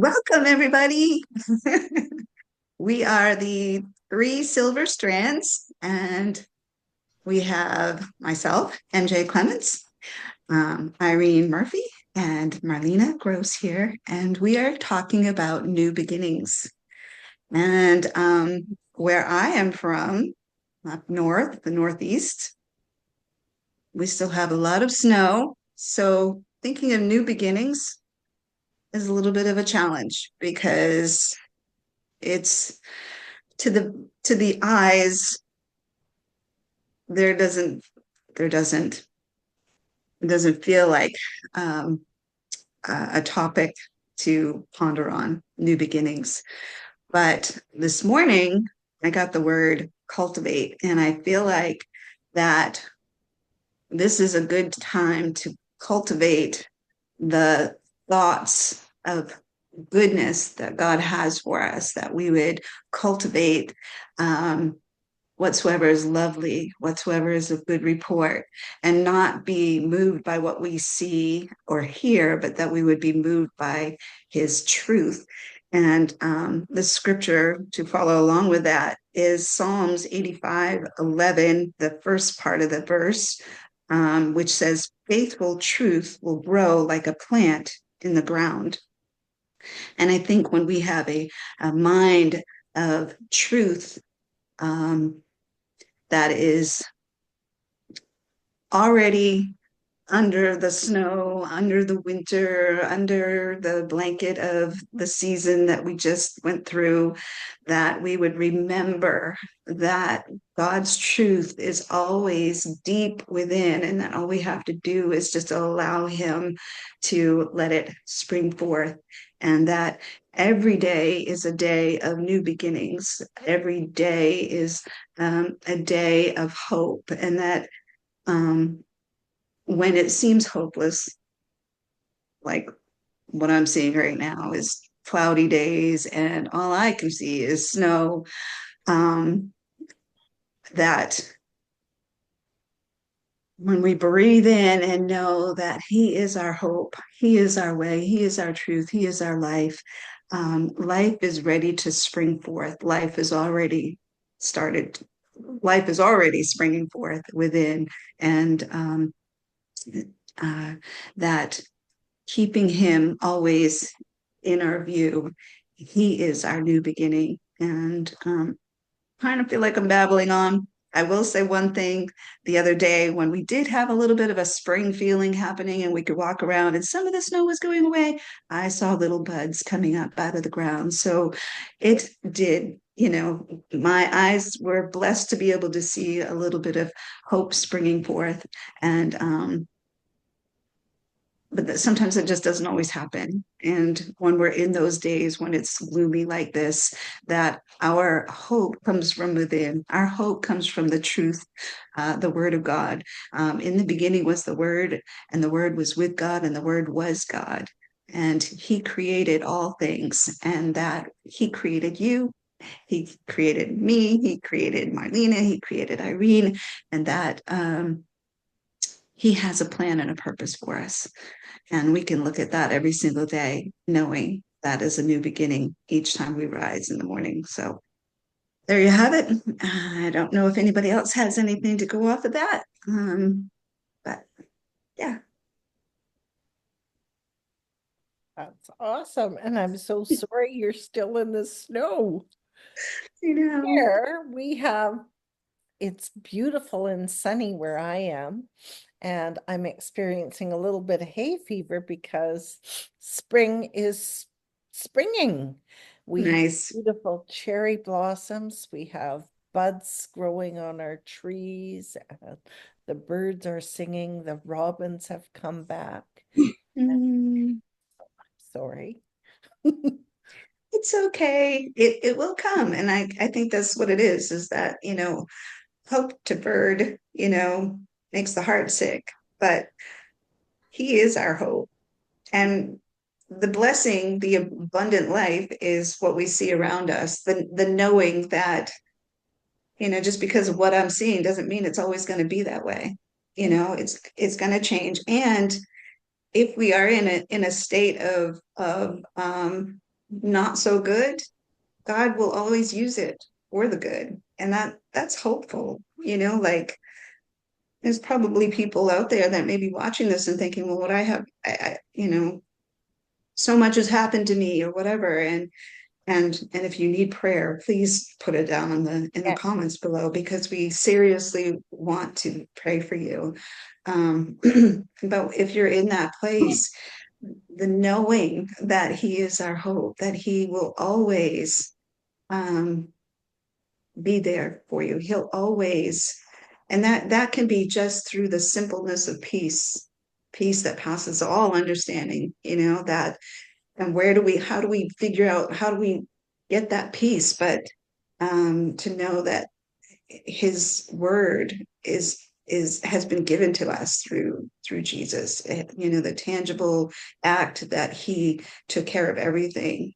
Welcome, everybody. We are the three silver strands, and we have myself, MJ Clements, Irene Murphy, and Marlena Gross here, and we are talking about new beginnings. And where I am from, up north, the Northeast, we still have a lot of snow. So thinking of new beginnings is a little bit of a challenge because it's to the eyes there doesn't there doesn't it doesn't feel like um, a topic to ponder on new beginnings. But this morning I got the word cultivate, and I feel like that this is a good time to cultivate the thoughts of goodness that God has for us, that we would cultivate whatsoever is lovely, whatsoever is of good report, and not be moved by what we see or hear, but that we would be moved by his truth. And the scripture to follow along with that is Psalms 85:11, the first part of the verse, which says, "Faithful truth will grow like a plant in the ground." And I think when we have a mind of truth, um, that is already under the snow, under the winter, under the blanket of the season that we just went through, that we would remember that God's truth is always deep within, and that all we have to do is just allow Him to let it spring forth, and that every day is a day of new beginnings. Every day is a day of hope, and that um, when it seems hopeless, like what I'm seeing right now is cloudy days and all I can see is snow, um, that when we breathe in and know that He is our hope, He is our way, He is our truth, He is our life, life is ready to spring forth. Life is already started. Life is already springing forth within, and uh, that keeping him always in our view. He is our new beginning. And kind of feel like I'm babbling on. I will say one thing the other day when we did have a little bit of a spring feeling happening and we could walk around and some of the snow was going away, I saw little buds coming up out of the ground. So it did, my eyes were blessed to be able to see a little bit of hope springing forth. And but that sometimes it just doesn't always happen. And when we're in those days when it's gloomy like this, that our hope comes from within. Our hope comes from the truth, the word of God. In the beginning was the word, and the word was with God, and the word was God. And he created all things, and that he created you. He created me. He created Marlena. He created Irene, and that he has a plan and a purpose for us. And we can look at that every single day, knowing that is a new beginning each time we rise in the morning. So there you have it. I don't know if anybody else has anything to go off of that. But yeah, That's awesome. And I'm so sorry you're still in the snow. you know, Here we have, it's beautiful and sunny where I am. And I'm experiencing a little bit of hay fever because spring is springing. We have nice. beautiful cherry blossoms. We have buds growing on our trees. And the birds are singing. The robins have come back. Mm, Sorry. it's okay. It will come. And I think that's what it is that, hope deferred, makes the heart sick. But he is our hope. And the blessing, the abundant life is what we see around us. The knowing that, just because of what I'm seeing doesn't mean it's always going to be that way. It's going to change. And if we are in a state of not so good, God will always use it for the good. And that's hopeful, like there's probably people out there that may be watching this and thinking, well, what I have, so much has happened to me or whatever. And if you need prayer, please put it down in the Yeah. comments below because we seriously want to pray for you. Um, but if you're in that place, the knowing that He is our hope, that He will always um, be there for you. He'll always, and that can be just through the simpleness of peace that passes all understanding. That and how do we figure out how do we get that peace? But to know that His word is has been given to us through Jesus. The tangible act that He took care of everything.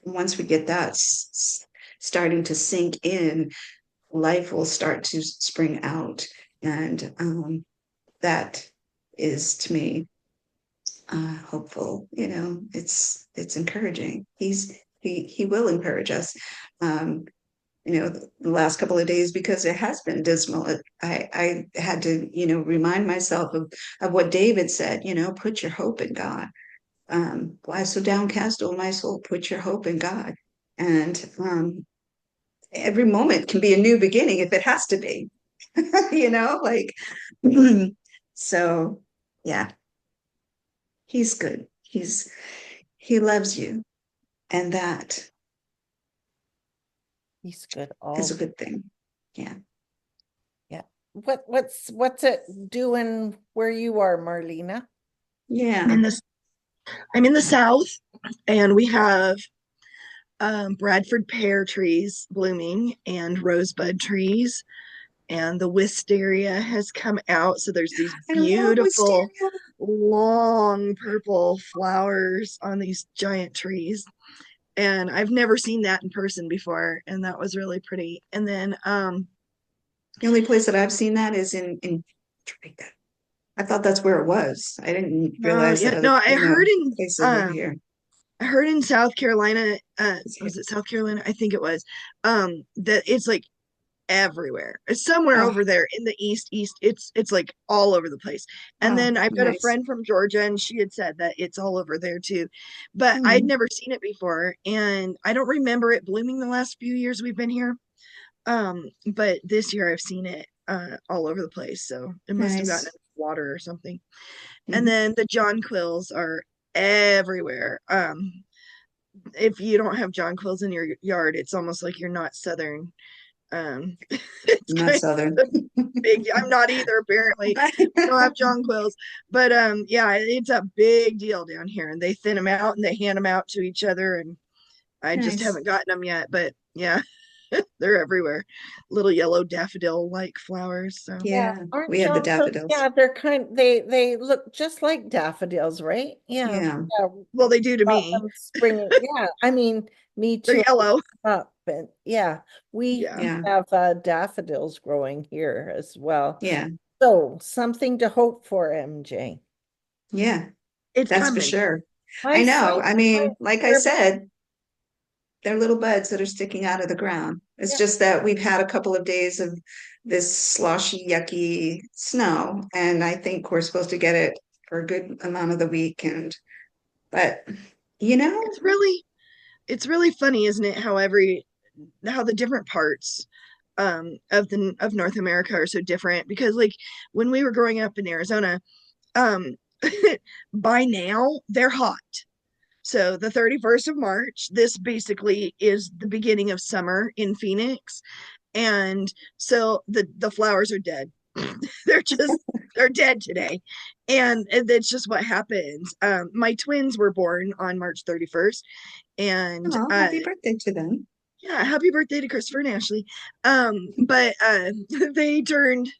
Once we get that starting to sink in, life will start to spring out, and that is to me hopeful. It's encouraging. He will encourage us. Um, the last couple of days because it has been dismal. I had to, remind myself of what David said. Put your hope in God. Why so downcast, oh my soul? Put your hope in God. And every moment can be a new beginning if it has to be. Like so. Yeah, He's good. He loves you, and that He's good is a all. good thing. Yeah. Yeah. What's it doing where you are, Marlena? I'm Yeah. in this I'm in the south, and we have Bradford pear trees blooming and rosebud trees, and the wisteria has come out. So there's these I love beautiful wisteria. long purple flowers on these giant trees. And I've never seen that in person before, and that was really pretty. And then The only place that I've seen that is in Jamaica. I thought that's where it was. I didn't no, realize that yeah, other, no, places were here. I heard in South Carolina, It's here. was it South Carolina? I think it was. That it's like everywhere. It's somewhere Oh, over there in the east. It's like all over the place. And oh, then I've got a nice. friend from Georgia, and she had said that it's all over there too. But I'd Hmm, never seen it before, and I don't remember it blooming the last few years we've been here. But this year I've seen it all over the place. So it must have gotten nice. in water or something. And Hmm. then the jonquils are everywhere. If you don't have jonquils in your yard, it's almost like you're not southern. It's Not kind Southern. of big. I'm not either, apparently. We don't have jonquils, but yeah, it's a big deal down here, and they thin them out and they hand them out to each other, and I just Nice. haven't gotten them yet, but yeah, they're everywhere. Little yellow daffodil-like flowers. So Yeah, Yeah, aren't we have the jonquils? daffodils. Yeah, they look just like daffodils, right? Yeah. Yeah, Yeah, well, they do to got me. them springing. Yeah, I mean, me They're too. yellow. Up and yeah, we Yeah, yeah, have daffodils growing here as well. yeah, So something to hope for, MJ. yeah. it's That's for coming. sure. My I son, know. I my, mean, like I we're, said, they're little buds that are sticking out of the ground. It's yeah, just that we've had a couple of days of this sloshy, yucky snow, and I think we're supposed to get it for a good amount of the week. And but you know, It's really it's really funny, isn't it? How the different parts of North America are so different, because like when we were growing up in Arizona, um by now they're hot. So the 31st of March, this basically is the beginning of summer in Phoenix. And so the flowers are dead. they're just they're dead today. And it's just what happens. My twins were born on March 31st, and oh, happy birthday to them. yeah, happy birthday to Christopher and Ashley. But they turned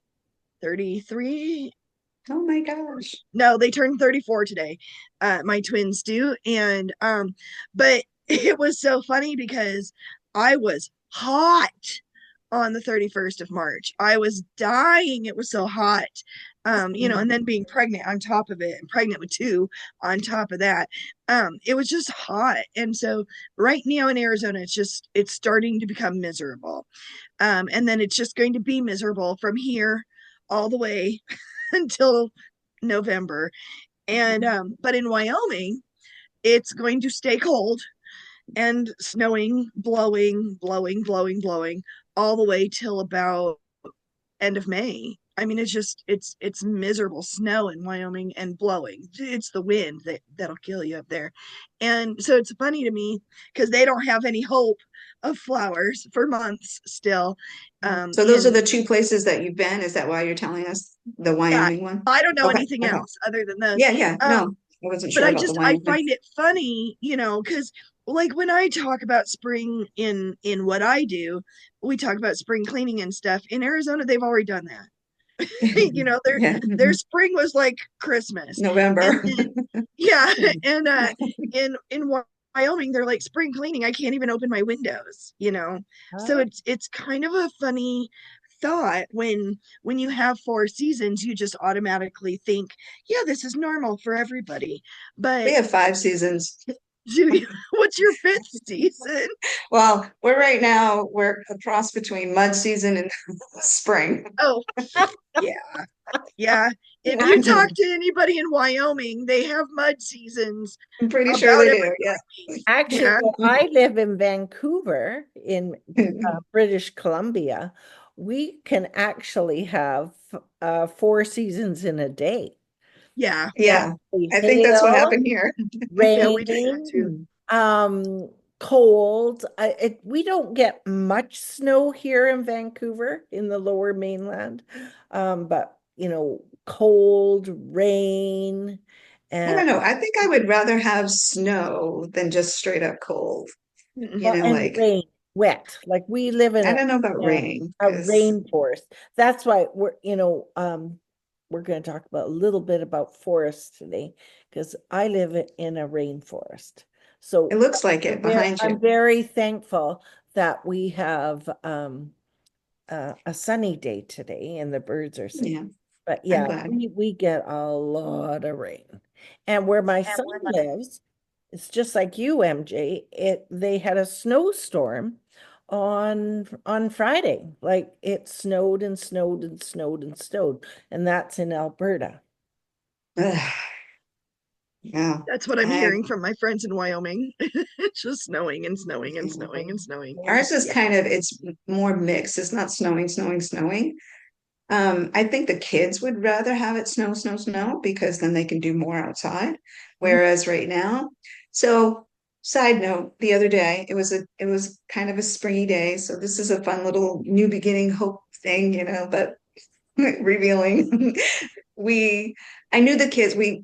33. Oh my gosh. No, they turned 34 today. My twins do. And but it was so funny because I was hot on the 31st of March. I was dying. It was so hot. and then being pregnant on top of it and pregnant with two on top of that. It was just hot. And so right now in Arizona, it's starting to become miserable. And then it's just going to be miserable from here all the way until November. And but in Wyoming, it's going to stay cold and snowing, blowing all the way till about end of May. I mean, it's miserable snow in Wyoming and blowing. It's the wind that'll kill you up there. And so it's funny to me because they don't have any hope of flowers for months still. So those are In the two places that you've been. Is that why you're telling us the Yeah, Wyoming one? I don't know Okay. anything Okay. else other than those. Yeah. Yeah. Um, No, I wasn't but sure about the I Wyoming. find it funny, because like when I talk about spring in what I do, we talk about spring cleaning and stuff. In Arizona, they've already done that. Yeah. Their spring was like Christmas. And November. then yeah, and in Wyoming, they're like spring cleaning. I can't even open my windows. So Oh, it's kind of a funny thought when you have four seasons, you just automatically think, yeah, this is normal for everybody. We But have 5 seasons. what's your fifth season? Well, we're a cross between mud season and spring. Oh, yeah. Yeah. If you talk I'm to anybody in Wyoming, they have mud seasons pretty sure about they every do. Yeah. week. actually, Yeah. well, I live in Vancouver in British Columbia. We can actually have 4 seasons in a day. Yeah. Yeah. I think that's what Hail, happened here. Yeah, we do that too. rain, cold. We don't get much snow here in Vancouver in the lower mainland. But cold, rain, I and don't know. I think I would rather have snow than just straight up cold. Mm-mm. well, and Like, rain, wet. Like we live in I a don't know about uh, rain a because, rainforest. That's why we're going to talk about a little bit about forests today because I live in a rainforest. it So looks like it behind I'm you. very thankful that we have a sunny day today and the birds are singing. Yeah, But I'm yeah, glad. we get a lot of rain. And where my son lives, it's just like you, MJ. They had a snowstorm on Friday. Like it snowed and snowed and snowed and snowed, and that's in Alberta. Ugh, yeah, That's what I'm I hearing from my friends in Wyoming. It's just snowing and snowing and snowing and snowing. ours is Yeah. it's more mixed. It's not snowing, snowing, snowing. I think the kids would rather have it snow, snow, snow because then they can do more outside. Mhm. Whereas right now, so side note, the other day it was kind of a springy day. So this is a fun little new beginning hope thing, but revealing. We I knew the kids, we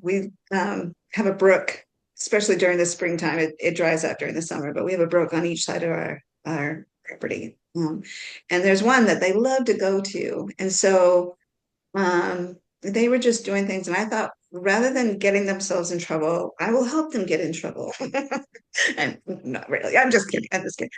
have a brook, especially during the springtime. It dries up during the summer, but we have a brook on each side of our property. And there's one that they love to go to. And so they were just doing things. And I thought, rather than getting themselves in trouble, I will help them get in trouble. And not really. I'm just kidding. I'm just kidding.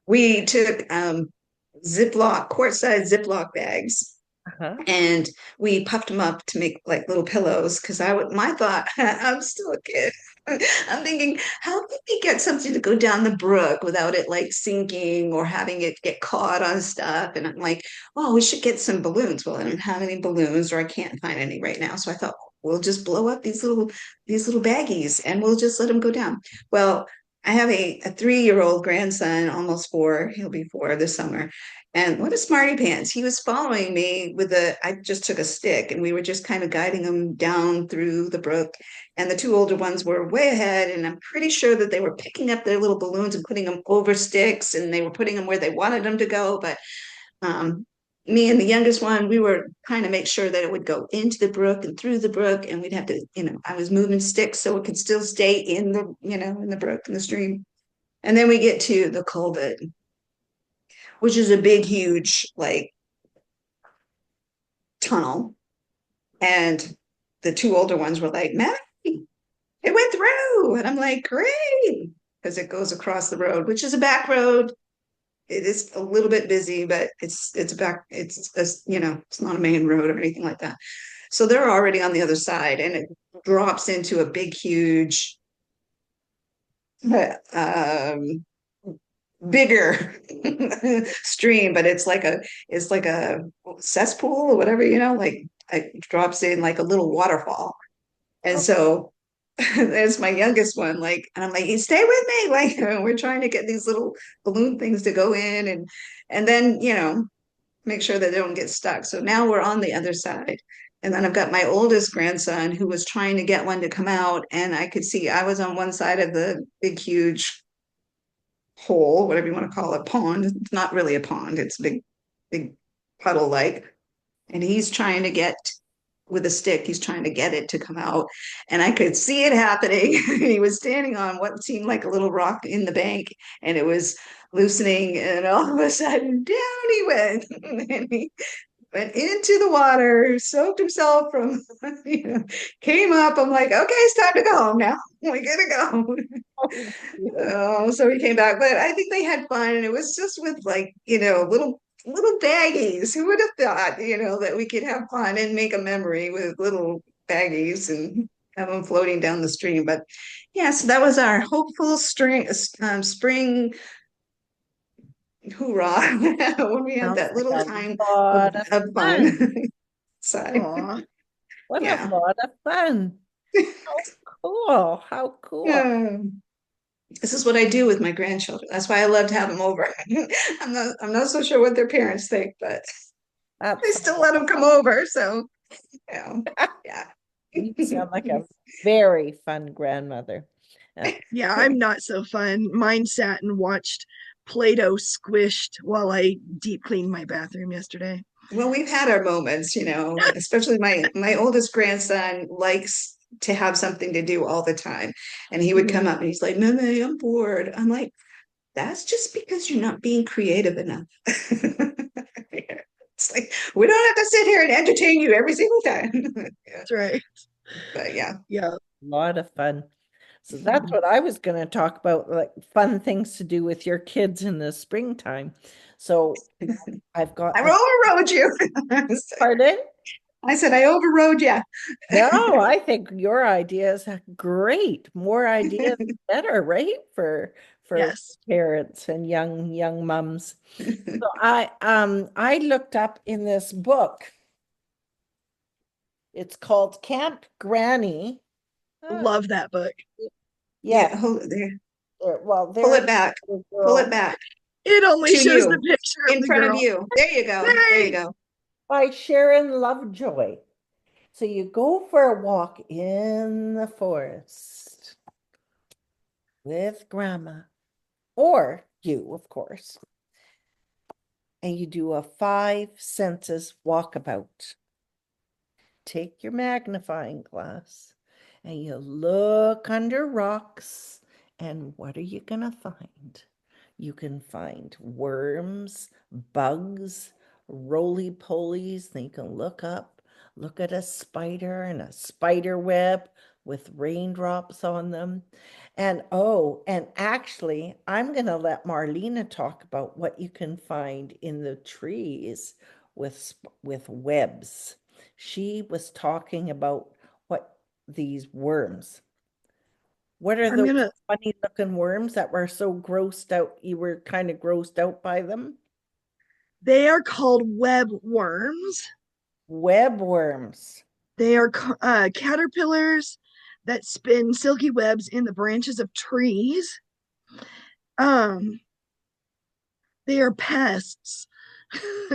We took quart-sized Ziploc bags, Uh-huh. and we puffed them up to make like little pillows because my thought, I'm still a kid. I'm thinking, how can we get something to go down the brook without it like sinking or having it get caught on stuff? And I'm like, oh, we should get some balloons. Well, I don't have any balloons, or I can't find any right now. So I thought, we'll just blow up these little baggies and we'll just let them go down. Well, I have a 3-year-old grandson, almost 4. He'll be 4 this summer. And what a smarty pants. He was following me I just took a stick and we were just kind of guiding him down through the brook. And the two older ones were way ahead. And I'm pretty sure that they were picking up their little balloons and putting them over sticks and they were putting them where they wanted them to go. But um, me and the youngest one, we were trying to make sure that it would go into the brook and through the brook. And we'd have to, I was moving sticks so it could still stay in the brook, in the stream. And then we get to the culvert, which is a big, huge, like, tunnel. And the two older ones were like, Matt, it went through. And I'm like, great. Because it goes across the road, which is a back road. It is a little bit busy, but it's back, it's not a main road or anything like that. So they're already on the other side, and it drops into a big, huge, um, bigger stream, but it's like a cesspool or whatever, like it drops in like a little waterfall. And Oh, so there's my youngest one, and I'm like, "You stay with me." Like we're trying to get these little balloon things to go in and then, make sure that they don't get stuck. So now we're on the other side. And then I've got my oldest grandson who was trying to get one to come out, and I could see I was on one side of the big, huge hole, whatever you want to call it, pond. It's not really a pond, it's big, big puddle like. And he's trying to get with a stick, he's trying to get it to come out. And I could see it happening. He was standing on what seemed like a little rock in the bank, and it was loosening. And all of a sudden, down he went. And he went into the water, soaked himself from, came up. I'm like, okay, it's time to go home now. We gotta go. dear. Oh, so we came back, but I think they had fun, and it was just with like, little baggies. Who would have thought, that we could have fun and make a memory with little baggies and have them floating down the stream. But yeah, so that was our hopeful spring hoorah when we had Sounds that like little a time lot of of fun. fun. Side. Aw. What a Yeah. lot of fun. How cool. How cool. Yeah. This is what I do with my grandchildren. That's why I love to have them over. I'm not so sure what their parents think, but I That's still let them come over. So, yeah, yeah. You sound like a very fun grandmother. Uh, Yeah, I'm not so fun. Mine sat and watched Play-Doh squished while I deep cleaned my bathroom yesterday. Well, we've had our moments, especially my oldest grandson likes to have something to do all the time. And he would Mhm. come up and he's like, "Mama, I'm bored." I'm like, "That's just because you're not being creative enough." It's like we don't have to sit here and entertain you every single time. Yeah, That's right. but yeah. Yeah. lot of fun. So that's what I was going to talk about, like fun things to do with your kids in the springtime. So I've got I the overrode you. pardon. I said I overrode you. No, I think your idea is great. More ideas, better, right? For Yes. parents and young mums. So I looked up in this book. It's called Camp Granny. Ah, Love that book. yeah. Yeah, hold it there. Well, Pull there's it back. a little Pull it girl back It only to shows the you, picture of in the front of girl. you. There you go. There you Hey! go. by Sharon Lovejoy. So you go for a walk in the forest with grandma, or you, of course, and you do a five senses walkabout. Take your magnifying glass and you look under rocks, and what are you gonna find? You can find worms, bugs, roly-polies. Then you can look at a spider and a spider web with raindrops on them. And oh, and actually, I'm gonna let Marlena talk about what you can find in the trees with webs. She was talking about what these worms. What are I'm those gonna funny looking worms that were so grossed out? You were kind of grossed out by them? They are called web worms. Web worms. They are caterpillars that spin silky webs in the branches of trees. Um, they are pests.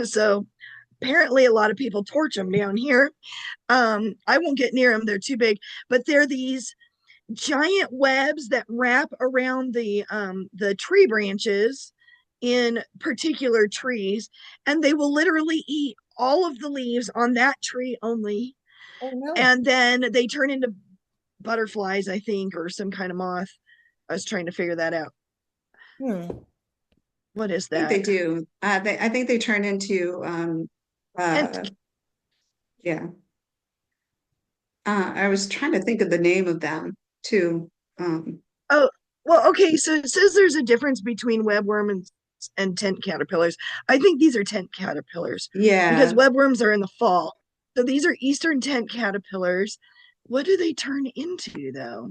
So apparently a lot of people torch them down here. I won't get near them, they're too big, but they're these giant webs that wrap around the tree branches in particular trees, and they will literally eat all of the leaves on that tree only, Oh no. and then they turn into butterflies, I think, or some kind of moth. I was trying to figure that out. Hmm. What is I think they that? do. I think they turn into And yeah. I was trying to think of the name of them too. Um, oh, well, okay, so it says there's a difference between webworm and tent caterpillars. I think these are tent caterpillars because yeah, webworms are in the fall. So these are eastern tent caterpillars. What do they turn into though?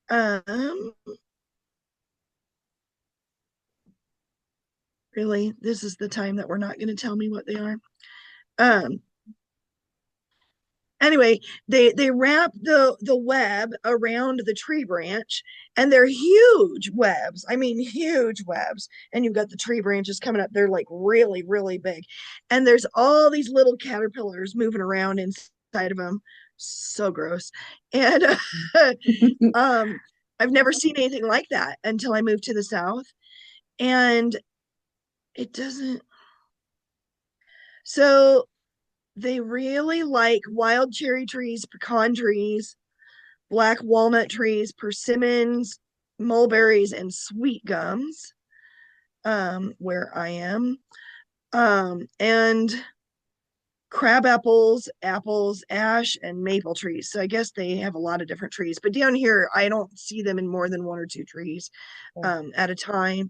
Um, really, this is the time that we're not going to tell me what they are. Um, anyway, they wrap the web around the tree branch, and they're huge webs. I mean, huge webs. And you've got the tree branches coming up. They're like really, really big. And there's all these little caterpillars moving around inside of them. So gross. And um, I've never seen anything like that until I moved to the South. And it doesn't. So they really like wild cherry trees, pecan trees, black walnut trees, persimmons, mulberries, and sweet gums, where I am. And crab apples, apples, ash, and maple trees. So I guess they have a lot of different trees. But down here, I don't see them in more than one or two trees at a time.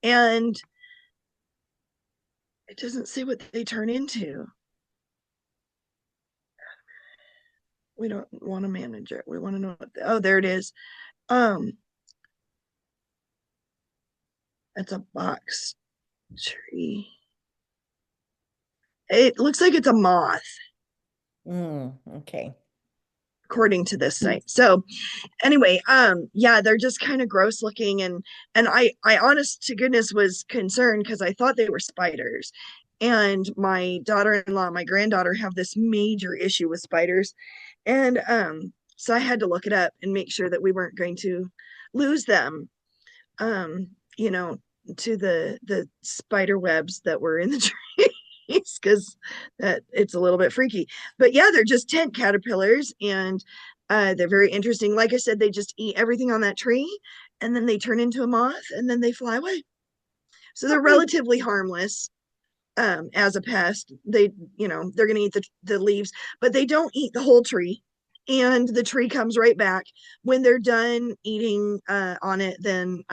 And it doesn't say what they turn into. We don't want to manage it. We want to know what oh, there it is. Um, it's a box tree. It looks like it's a moth, Okay. according to this site. So anyway, yeah, they're just kind of gross looking, and I honest to goodness was concerned because I thought they were spiders. And my daughter-in-law, my granddaughter have this major issue with spiders. And so I had to look it up and make sure that we weren't going to lose them. Um, you know, to the spider webs that were in the trees because that it's a little bit freaky. But yeah, they're just tent caterpillars, and they're very interesting. Like I said, they just eat everything on that tree, and then they turn into a moth, and then they fly away. So they're relatively harmless as a pest. They, they're going to eat the leaves, but they don't eat the whole tree. And the tree comes right back when they're done eating on it. Then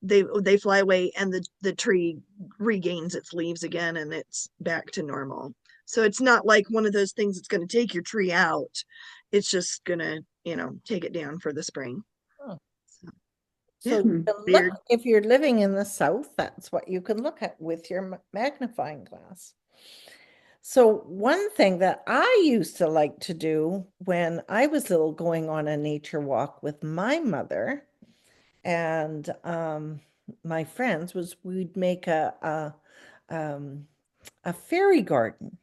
they fly away, and the tree regains its leaves again, and it's back to normal. So it's not like one of those things that's going to take your tree out. It's just going to take it down for the spring. Oh. So, So yeah, you can look, weird. if you're living in the South, that's what you can look at with your magnifying glass. So one thing that I used to like to do when I was little, going on a nature walk with my mother and my friends, was we'd make a fairy garden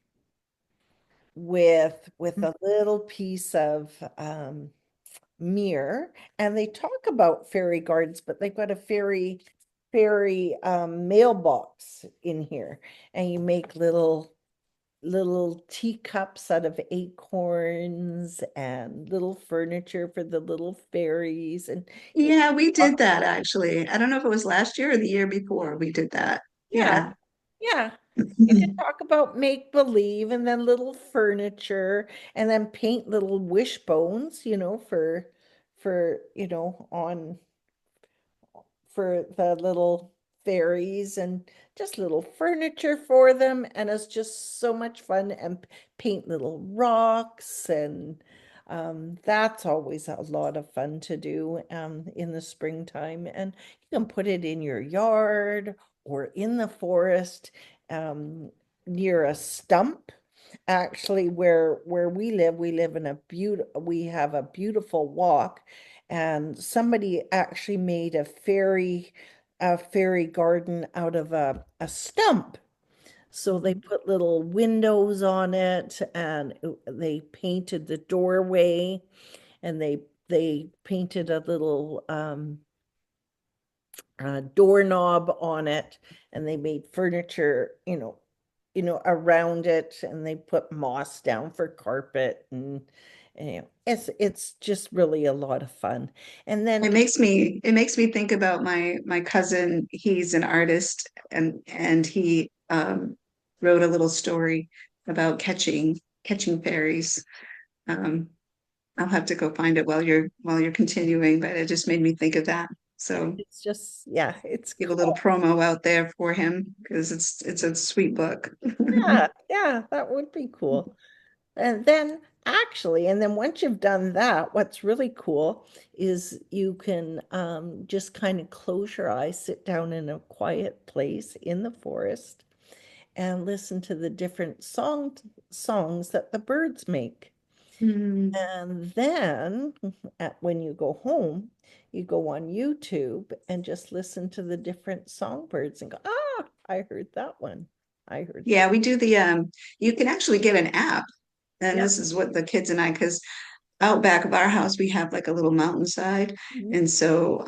with a little piece of mirror. And they talk about fairy gardens, but they've got a fairy mailbox in here, and you make little teacups out of acorns and little furniture for the little fairies. And you Yeah, we did talk, that actually. I don't know if it was last year or the year before we did that. yeah, Yeah. yeah. You could talk about make believe, and then little furniture, and then paint little wishbones, on for the little fairies, and just little furniture for them. And it's just so much fun, and paint little rocks. And that's always a lot of fun to do in the springtime. And you can put it in your yard or in the forest near a stump. Actually, where we live in we have a beautiful walk, and somebody actually made a fairy garden out of a stump. So they put little windows on it, and they painted the doorway, and they painted a little doorknob on it, and they made furniture, around it, and they put moss down for carpet. And it's just really a lot of fun. And then It makes me think about my cousin. He's an artist, and he wrote a little story about catching fairies. Um, I'll have to go find it while you're continuing, but it just made me think of that. So It's just, yeah, it's give a little cool. promo out there for him because it's a sweet book. Yeah, yeah, that would be cool. And then actually, and then once you've done that, what's really cool is you can just kind of close your eyes, sit down in a quiet place in the forest and listen to the different songs that the birds make. Mm. And then when you go home, you go on YouTube and just listen to the different songbirds and go, ah, I heard that one. I heard that. Yeah, we do the you can actually get an app. And Yeah. this is what the kids and I, because out back of our house we have like a little mountainside. Mhm. And so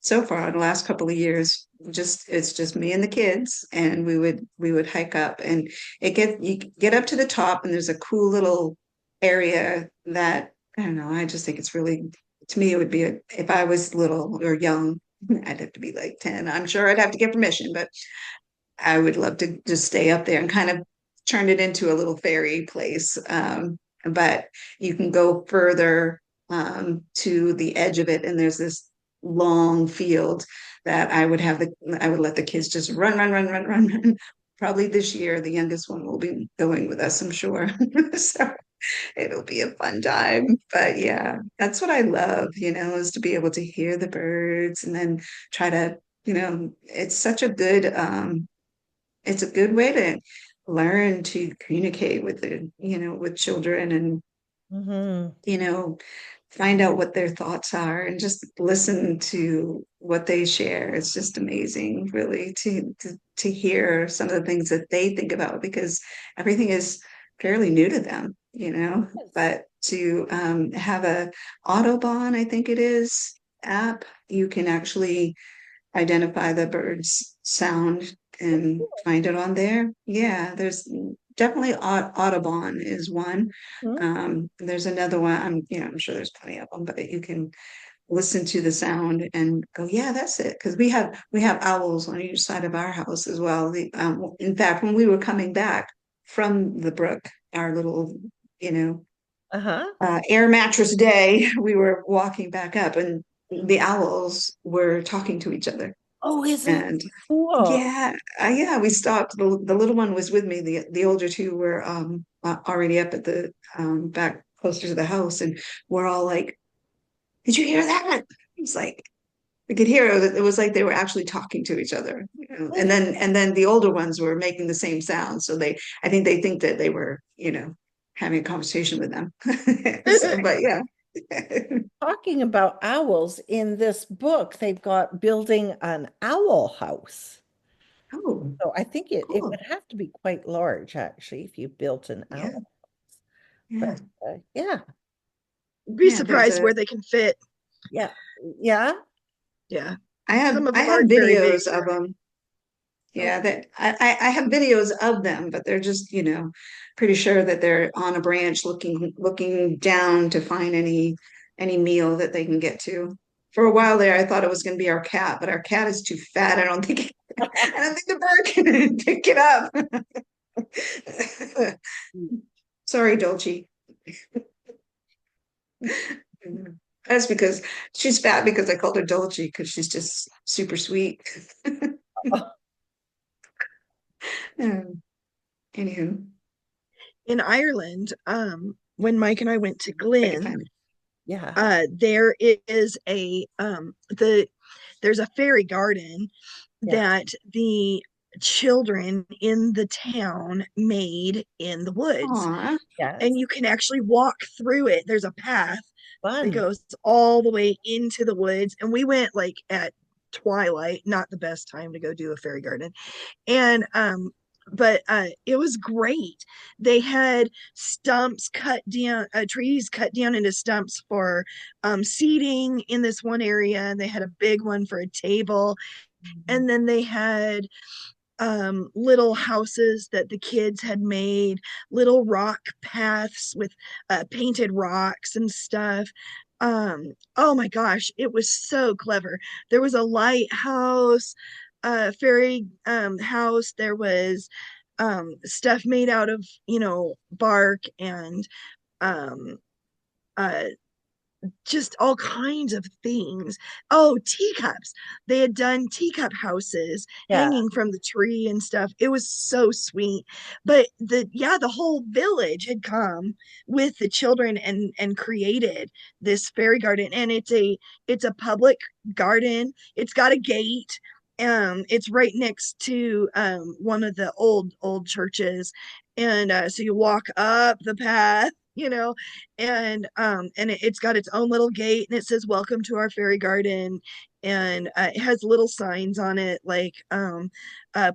so far the last couple of years, just it's just me and the kids, and we would hike up, and you get up to the top, and there's a cool little area that I don't know, I just think it's really, to me it would be if I was little or young, I'd have to be like 10. I'm sure I'd have to get permission, but I would love to just stay up there and kind of turn it into a little fairy place. But you can go further to the edge of it, and there's this long field that I would let the kids just run, run, run, run, run, run. Probably this year, the youngest one will be going with us, I'm sure. So it'll be a fun time. But yeah, that's what I love, is to be able to hear the birds and then try to, it's such a good it's a good way to learn to communicate with with children, and Mhm. you know find out what their thoughts are and just listen to what they share. It's just amazing, really, to hear some of the things that they think about, because everything is fairly new to them, Yes. but to have a Autobahn, I think it is, app, you can actually identify the bird's sound and find it on there. Yeah, there's definitely Audubon is one. Mhm. There's another one. I'm sure there's plenty of them, but you can listen to the sound and go, yeah, that's it. Because we have owls on each side of our house as well. In fact, when we were coming back from the brook, our little, you know, Uh-huh. air mattress day, we were walking back up, and the owls were talking to each other. Oh, isn't it And cool? yeah, we stopped. The little one was with me. The older two were already up at the back closer to the house, and we're all like, "Did you hear that?" It's like we could hear it. It was like they were actually talking to each other, Oh, and then the older ones were making the same sound. So I think they think that they were, having a conversation with them. So, but yeah. talking about owls, in this book, they've got building an owl house. Oh, So I think it cool. would have to be quite large, actually, if you built an Yeah, owl. yeah, But yeah, Be yeah. There's surprised a where they can fit. yeah, yeah. Yeah. I have Some of I them have aren't very big. videos of them. Oh, Yeah, that I have videos of them, but they're just, pretty sure that they're on a branch looking down to find any meal that they can get to. For a while there, I thought it was going to be our cat, but our cat is too fat. I don't think the bird can pick it up. Sorry, Dolce. That's because she's fat, because I called her Dolce because she's just super sweet. Um, Anywho, In Ireland, when Mike and I went to I could Glynn, find it. yeah, there is there's a fairy garden yeah, that the children in the town made in the woods, Aw. and yes, you can actually walk through it. There's a path that fun. goes all the way into the woods, and we went like at twilight, not the best time to go do a fairy garden. And but it was great. They had stumps cut down, trees cut down into stumps for seating in this one area, and they had a big one for a table. And then they had little houses that the kids had made, little rock paths with painted rocks and stuff. Oh my gosh, it was so clever. There was a lighthouse, fairy house. There was stuff made out of bark and um uh just all kinds of things. Oh, teacups. They had done teacup houses Yeah. hanging from the tree and stuff. It was so sweet. But the whole village had come with the children and created this fairy garden. And it's a public garden. It's got a gate. It's right next to one of the old churches. And so you walk up the path, and it's got its own little gate, and it says welcome to our fairy garden, and it has little signs on it like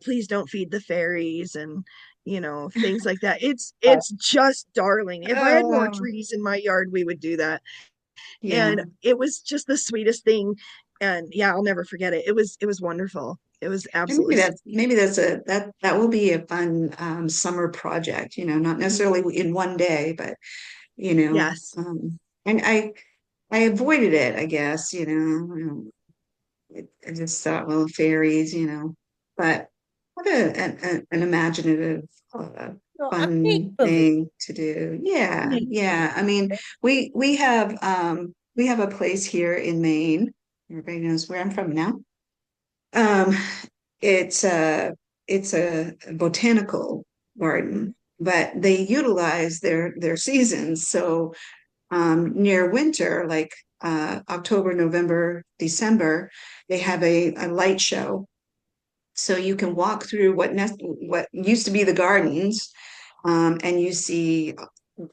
please don't feed the fairies, and things like that. It's just darling. If I had more Oh, trees in my yard, we would do that. yeah. And it was just the sweetest thing. And yeah, I'll never forget it. It was wonderful. It was And absolutely maybe that's that will be a fun summer project, not necessarily in one day, but you know, yes. um, and I avoided it, I guess, I just thought, well, fairies, but what an imaginative, No, I'm make fun believe. thing to do. Yeah, Make yeah. I mean, we have a place here in Maine. Everybody knows where I'm from now. Um, it's a botanical believe. garden, but they utilize their seasons. So near winter, like October, November, December, they have a light show. So you can walk through what used to be the gardens, and you see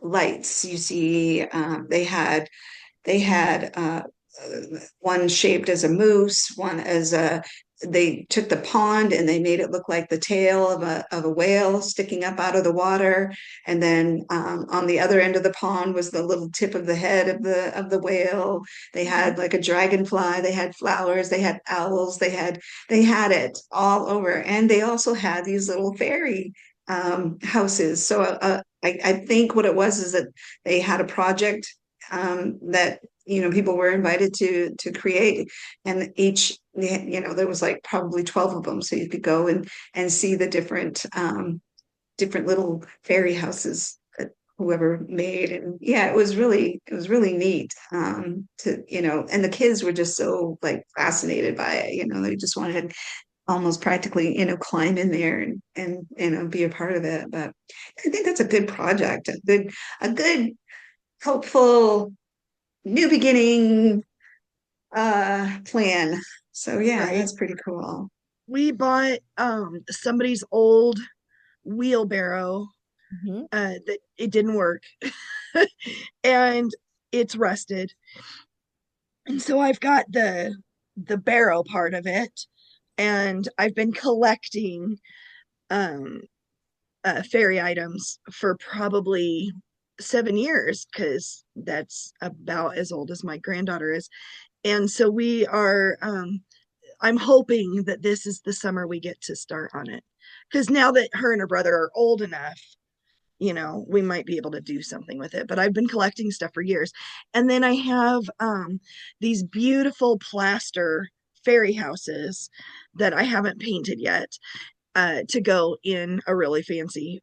lights. You see they had one shaped as a moose, one as a they took the pond and they made it look like the tail of a whale sticking up out of the water, and then on the other end of the pond was the little tip of the head of the whale. They Mhm. had like a dragonfly, they had flowers, they had owls, they had it all over, and they also had these little fairy houses. So I think what it was is that they had a project that people were invited to create, and each there was like probably 12 of them, so you could go and see the different little fairy houses that whoever made. And yeah, it was really neat, to and the kids were just so like fascinated by it. They just wanted almost practically climb in there and be a part of it. But I think that's a good project, a good hopeful new beginning plan. So yeah, Right. that's pretty cool. We bought somebody's old wheelbarrow Mhm. that it didn't work and it's rusted. And so I've got the barrel part of it, and I've been collecting um fairy items for probably 7 years, because that's about as old as my granddaughter is. And so we are I'm hoping that this is the summer we get to start on it. Because now that her and her brother are old enough, we might be able to do something with it. But I've been collecting stuff for years. And then I have these beautiful plaster fairy houses that I haven't painted yet, to go in a really fancy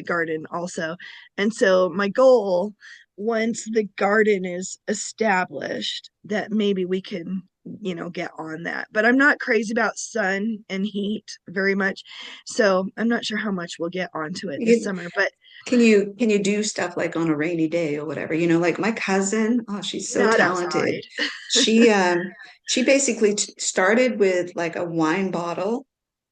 garden also. And so my goal, once the garden is established, that maybe we can, get on that. But I'm not crazy about sun and heat very much. So I'm not sure how much we'll get onto it this You, summer. But can you do stuff like on a rainy day or whatever? Like my cousin, oh, she's so not talented. outside. She she basically started with like a wine bottle,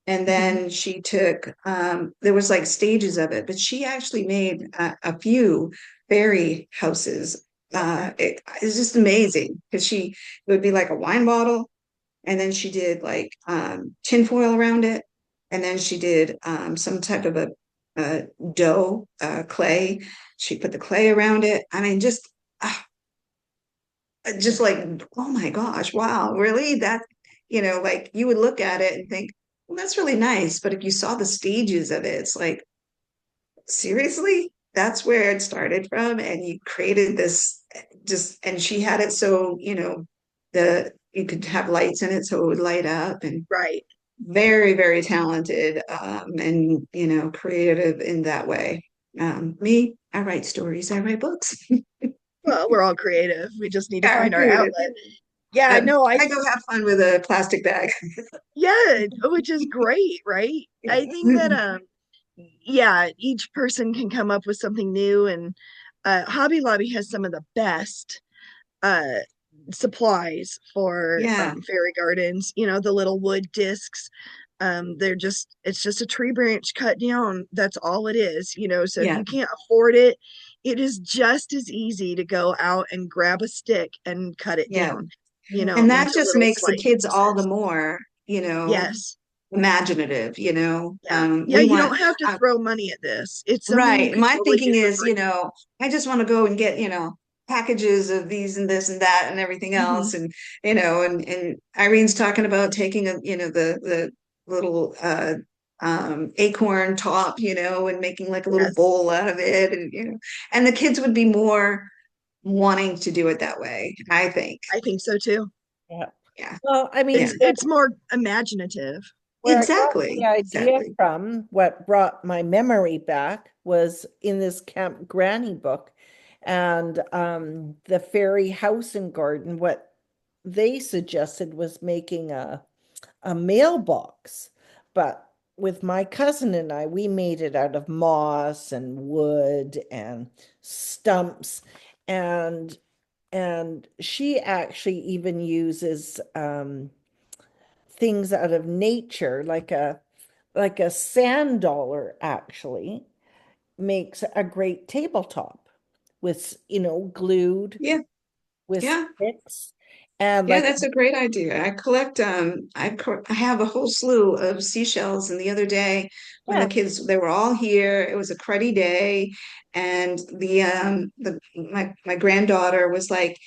and Mhm. then she took there was like stages of it, but she actually made a few fairy houses. It's just amazing because it would be like a wine bottle, and then she did like tinfoil around it, and then she did some type of a dough, clay. She put the clay around it. I mean, just like, oh my gosh, wow, really? Like you would look at it and think, well, that's really nice. But if you saw the stages of it, it's like, seriously? That's where it started from. And you created this and she had it so, you could have lights in it so it would light up, and Right. very, very talented, and, creative in that way. Me, I write stories, I write books. Well, we're all creative. We just need to Yeah, find our creative. outlet. Yeah, no, I go have fun with a plastic bag. yeah, which is great, right? I think that yeah, each person can come up with something new, and Hobby Lobby has some of the best uh supplies for Yeah, fairy gardens, the little wood discs. They're just it's just a tree branch cut down. That's all it is, so if yeah, you can't afford it, it is just as easy to go out and grab a stick and cut it yeah. down, And that into just little makes the slice kids all the pieces. more, Yes. imaginative, Yeah. Yeah, we you want, don't have to throw money at this. It's something you right. could My totally do thinking for is, free. I just want to go and get, packages of these and this and that and everything else. Hmm. And, and Irene's talking about taking the little acorn top, and making like a little Yes, bowl out of it. And, and the kids would be more wanting to do it that way, I think. I think so too. Yeah. Yeah. Well, I Yeah. mean, It's more imaginative. where I got the Exactly. idea Exactly. from, what brought my memory back, was in this Camp Granny book, and the fairy house and garden. What they suggested was making a mailbox, but with my cousin and I, we made it out of moss and wood and stumps, and she actually even uses things out of nature, like a sand dollar actually makes a great tabletop with, glued Yeah. with Yeah. sticks, and Yeah, like, that's a great idea. I have a whole slew of seashells, and the other day when the yeah, kids they were all here, it was a cruddy day, and my granddaughter was like,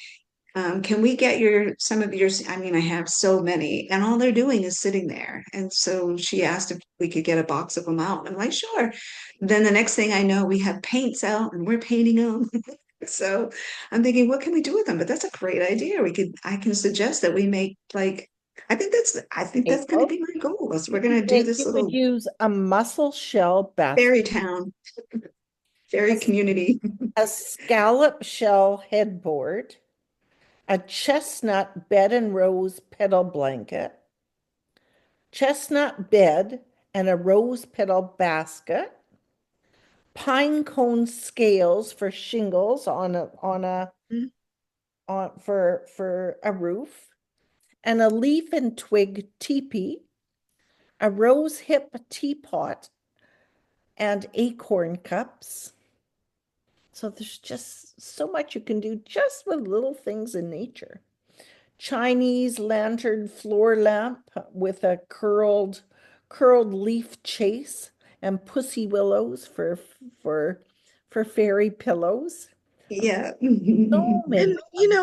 can we get some of yours? I mean, I have so many, and all they're doing is sitting there. And so she asked if we could get a box of them out. And I'm like, sure. Then the next thing I know, we have paints out and we're painting them. So I'm thinking, what can we do with them? But that's a great idea. I can suggest that we make like, I think that's going to April, be my goal. Is we're going to do this you could little use a mussel shell basket, fairy town, fairy a, community. a scallop shell headboard, a chestnut bed and rose petal blanket, chestnut bed and a rose petal basket, pine cone scales for shingles Mhm. for a roof, and a leaf and twig teepee, a rose hip teapot, and acorn cups. So there's just so much you can do just with little things in nature. Chinese lantern floor lamp with a curled leaf chase, and pussy willows for for fairy pillows. Yeah. So And many fun.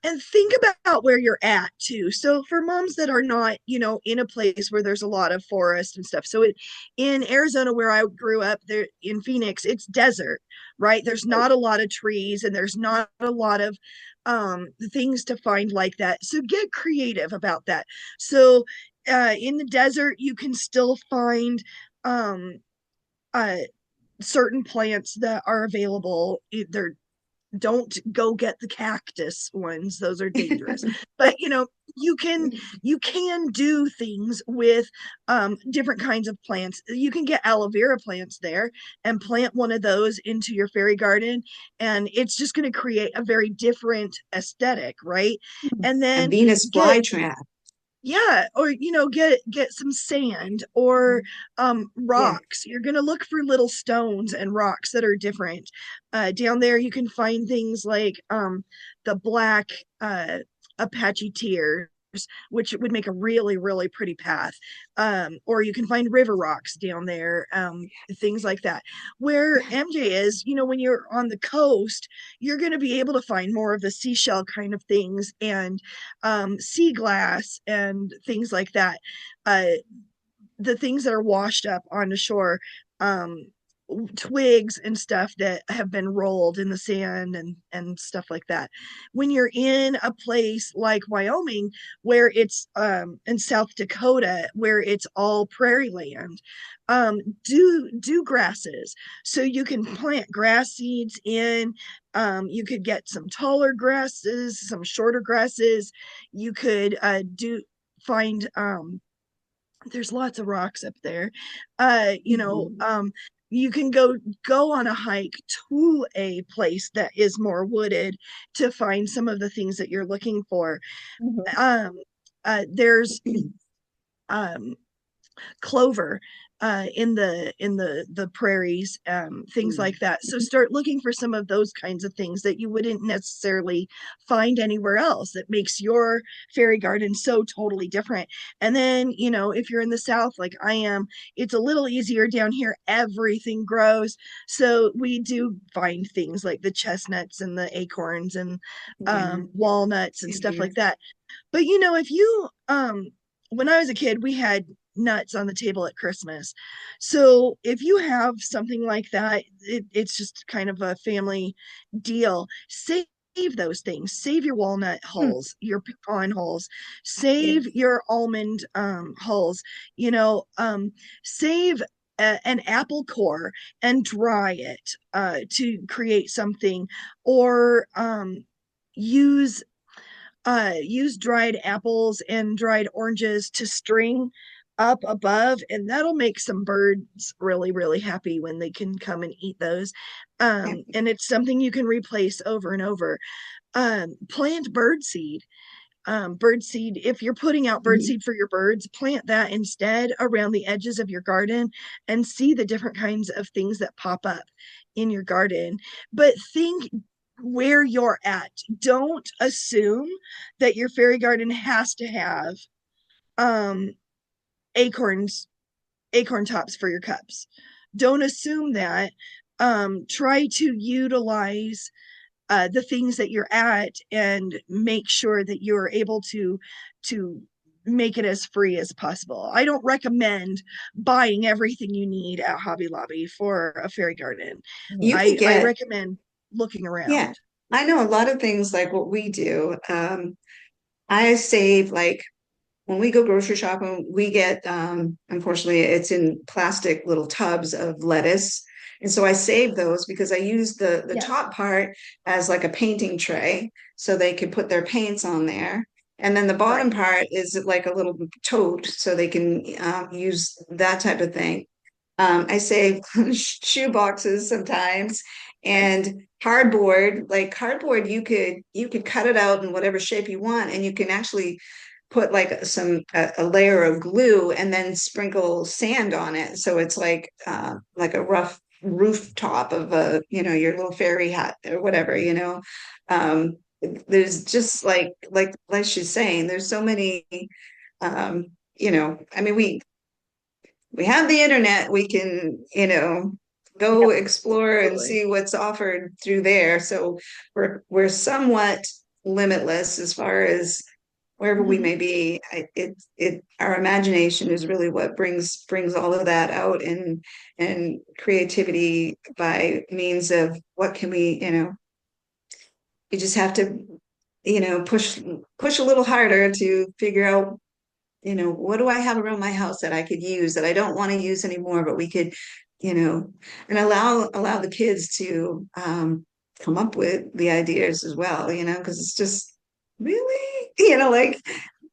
and think about where you're at too. So for moms that are not, in a place where there's a lot of forest and stuff. So in Arizona where I grew up, there in Phoenix, it's desert, right? There's not a lot of trees and there's not a lot of things to find like that. So get creative about that. So in the desert you can still find um uh certain plants that are available. They're Don't go get the cactus ones, those are dangerous. But you can you can do things with different kinds of plants. You can get aloe vera plants there and plant one of those into your fairy garden, and it's just going to create a very different aesthetic, right? And A then Venus get flytrap. yeah, or get some sand or Yeah. rocks. You're gonna look for little stones and rocks that are different. Down there you can find things like the black uh Apache tears, which would make a really really pretty path. Or you can find river rocks down there, things like that. Where Yeah. MJ is, when you're on the coast, you're going to be able to find more of the seashell kind of things, and sea glass and things like that. Uh, the things that are washed up on the shore, um, twigs and stuff that have been rolled in the sand and stuff like that. When you're in a place like Wyoming, where it's in South Dakota, where it's all prairie land, do grasses. So you can plant grass seeds in. You could get some taller grasses, some shorter grasses. You could do find there's lots of rocks up there. Mhm. You can go on a hike to a place that is more wooded to find some of the things that you're looking for. Mhm. Um, there's um, clover in the prairies, things Mm. like that. So start looking for some of those kinds of things that you wouldn't necessarily find anywhere else, that makes your fairy garden so totally different. And then, if you're in the south like I am, it's a little easier down here. Everything grows, so we do find things like the chestnuts and the acorns and Yeah, walnuts and same stuff here. like that. But if you when I was a kid, we had nuts on the table at Christmas. So if you have something like that, it's just kind of a family deal. Save those things. Save your walnut Mm. hulls, your pecan hulls, Yeah. save your almond hulls, you know, save an apple core and dry it to create something, or use use dried apples and dried oranges to string up above, and that'll make some birds really, really happy when they can come and eat those. And it's something you can replace over and over. Plant bird seed. Bird seed, if you're putting out bird Mhm. seed for your birds, plant that instead around the edges of your garden and see the different kinds of things that pop up in your garden. But think where you're at. Don't assume that your fairy garden has to have um acorns, acorn tops for your cups. Don't assume that. Try to utilize the things that you're at and make sure that you're able to make it as free as possible. I don't recommend buying everything you need at Hobby Lobby for a fairy garden. You Mhm. could I get, recommend looking yeah, around. I know a lot of things like what we do. I save like when we go grocery shopping, we get, unfortunately, it's in plastic little tubs of lettuce. And so I save those because I use the Yes, top part as like a painting tray so they can put their paints on there. And then the bottom right. part is like a little tote so they can use that type of thing. I save shoe boxes sometimes and cardboard. Like cardboard, you could cut it out in whatever shape you want, and you can actually put like a layer of glue and then sprinkle sand on it. So it's like a rough rooftop of your little fairy hut or whatever, Um, there's just like she's saying, there's so many I mean we have the internet, we can, go Yep, explore and Absolutely. see what's offered through there. So we're somewhat limitless as far as wherever we Mhm. may be. Our imagination is really what brings all of that out, and creativity by means of what can we, you just have to, push a little harder to figure out, what do I have around my house that I could use that I don't want to use anymore, but we could, and allow the kids to come up with the ideas as well, because it's just really, like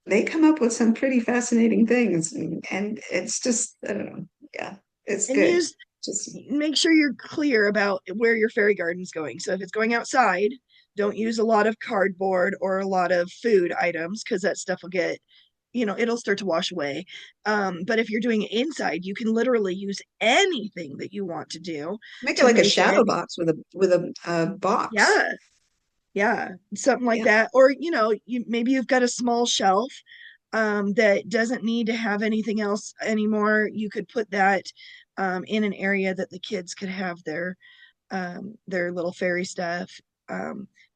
they come up with some pretty fascinating things, and it's just, I don't know. Yeah, it's And good. use Just make sure you're clear about where your fairy garden's going. So if it's going outside, don't use a lot of cardboard or a lot of food items, because that stuff will get, it'll start to wash away. But if you're doing it inside, you can literally use anything that you want to do make it to like a make shadow it. box with a box. Yeah, yeah, something like Yeah. that. Or maybe you've got a small shelf that doesn't need to have anything else anymore. You could put that in an area that the kids could have their little fairy stuff.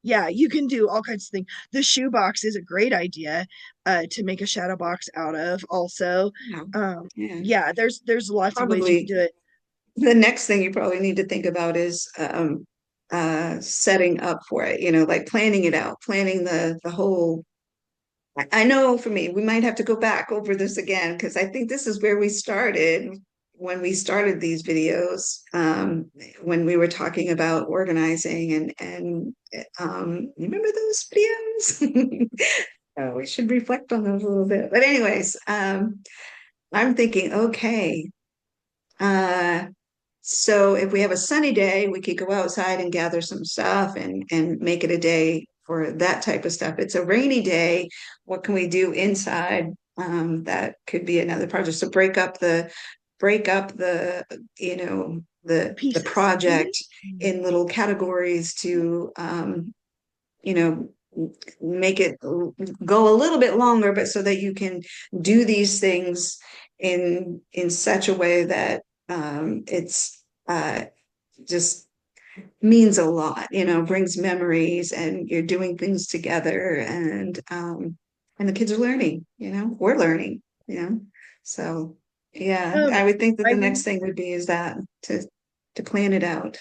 Yeah, you can do all kinds of things. The shoe box is a great idea to make a shadow box out of also. Yeah. Um, Yeah. yeah, there's lots of ways you can Probably do it. the next thing you probably need to think about is setting up for it, like planning it out, planning the whole. I know for me, we might have to go back over this again because I think this is where we started when we started these videos, when we were talking about organizing and you remember those videos? Oh, we should reflect on those a little bit. But anyways, I'm thinking, okay, uh, so if we have a sunny day, we could go outside and gather some stuff and make it a day for that type of stuff. It's a rainy day. What can we do inside? That could be another project. So break up the The the pieces. project Mhm. in little categories to you know make it go a little bit longer, but so that you can do these things in such a way that it's just means a lot, brings memories, and you're doing things together, and the kids are learning, we're learning, so yeah, Um, I would think that the next Irene, thing would be is that to plan it out.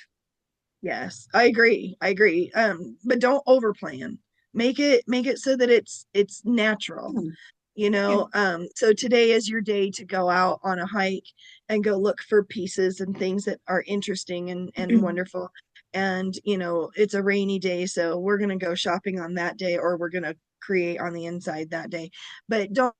yes, I agree. I agree. But don't overplan. Make it so that it's natural. Hmm. Yeah. So today is your day to go out on a hike and go look for pieces and things that are interesting and wonderful. And it's a rainy day, so we're gonna go shopping on that day, or we're gonna create on the inside that day. But don't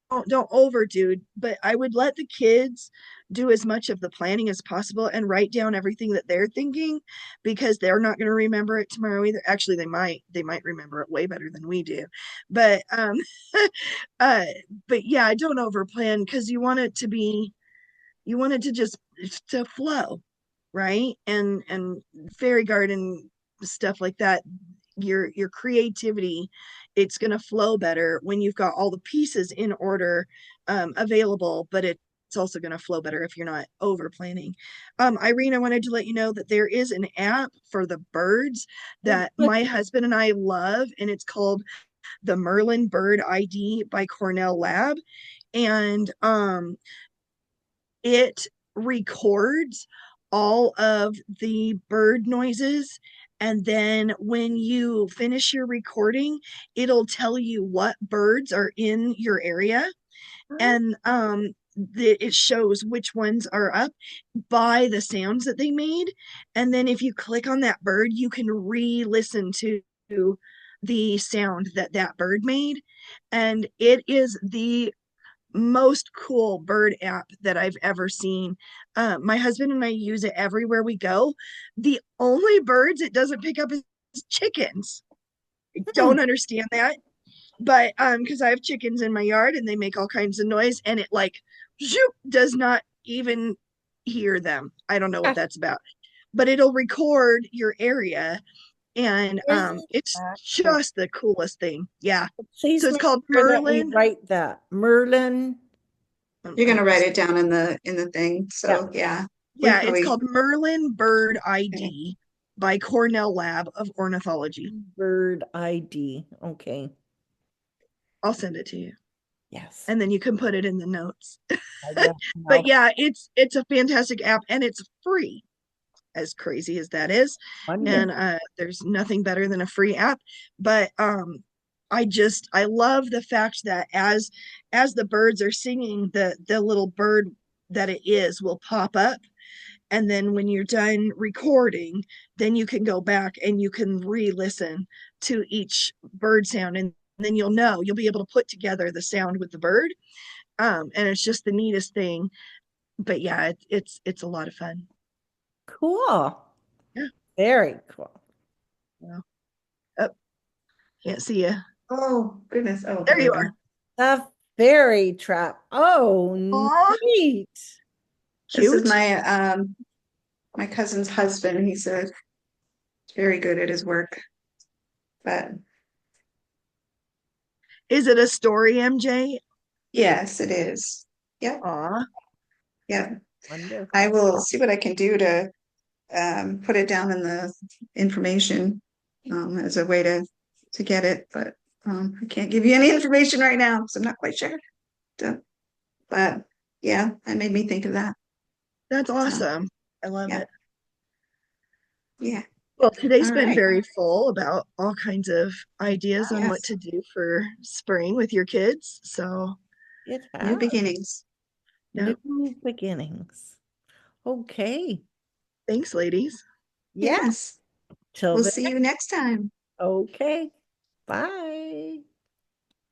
overdo. But I would let the kids do as much of the planning as possible and write down everything that they're thinking, because they're not going to remember it tomorrow either. Actually, they might remember it way better than we do. But uh but yeah, I don't overplan, because you want it to just to flow, right? And fairy garden stuff like that, your creativity, it's going to flow better when you've got all the pieces in order, available, but it's also going to flow better if you're not over planning. Irene, I wanted to let you know that there is an app for the birds Oh, that good. my husband and I love, and it's called the Merlin Bird ID by Cornell Lab. And it records all of the bird noises. And then when you finish your recording, it'll tell you what birds are in your area. And it shows which ones are up by the sounds that they made. And then if you click on that bird, you can re-listen to the sound that that bird made. And it is the most cool bird app that I've ever seen. My husband and I use it everywhere we go. The only birds it doesn't pick up is chickens. I Hmm. don't understand that. But because I have chickens in my yard and they make all kinds of noise, and it like zoop, does not even hear them. I don't know what Ah, that's about. But it'll record your area, and isn't it's that cool? just the coolest thing. Yeah. Please So it's make called sure that we Merlin. write that. Merlin. You're I'm going to gonna write it down in the thing, Yeah. so yeah, we Yeah, it's probably. called Merlin Bird Okay. ID by Cornell Lab of Ornithology. Bird ID. Okay. I'll send it to you, Yes. and then you can put it in the notes. I will But now. yeah, it's a fantastic app, and it's free, as crazy as that is. And Wonderful. there's nothing better than a free app. But I love the fact that as the birds are singing, the little bird that it is will pop up. And then when you're done recording, then you can go back and you can re-listen to each bird sound, and then you'll be able to put together the sound with the bird. And it's just the neatest thing. But yeah, it's a lot of fun. Cool. Yeah. Very cool. Well, oh, can't see you. Oh goodness, oh, There there we you go. are. The fairy trap. Oh, Aw, neat. This is cute. my cousin's husband. He's very good at his work, but Is it a story, MJ? yes, it is. Yep, Aw, yep. I Wonderful. will see what I can do to put it down in the information, as a way to get it, but I can't give you any information right now because I'm not quite sure. So, but yeah, that made me think of that. that's So awesome. I love Yeah. it. Yeah. Well, today's All been right. very full about all kinds of ideas on what Yes. to do for spring with your kids. So, It New has beginnings. yeah, new beginnings. Okay. thanks, ladies. Yeah. Yes. Till We'll the see you next. next time. Okay. Bye.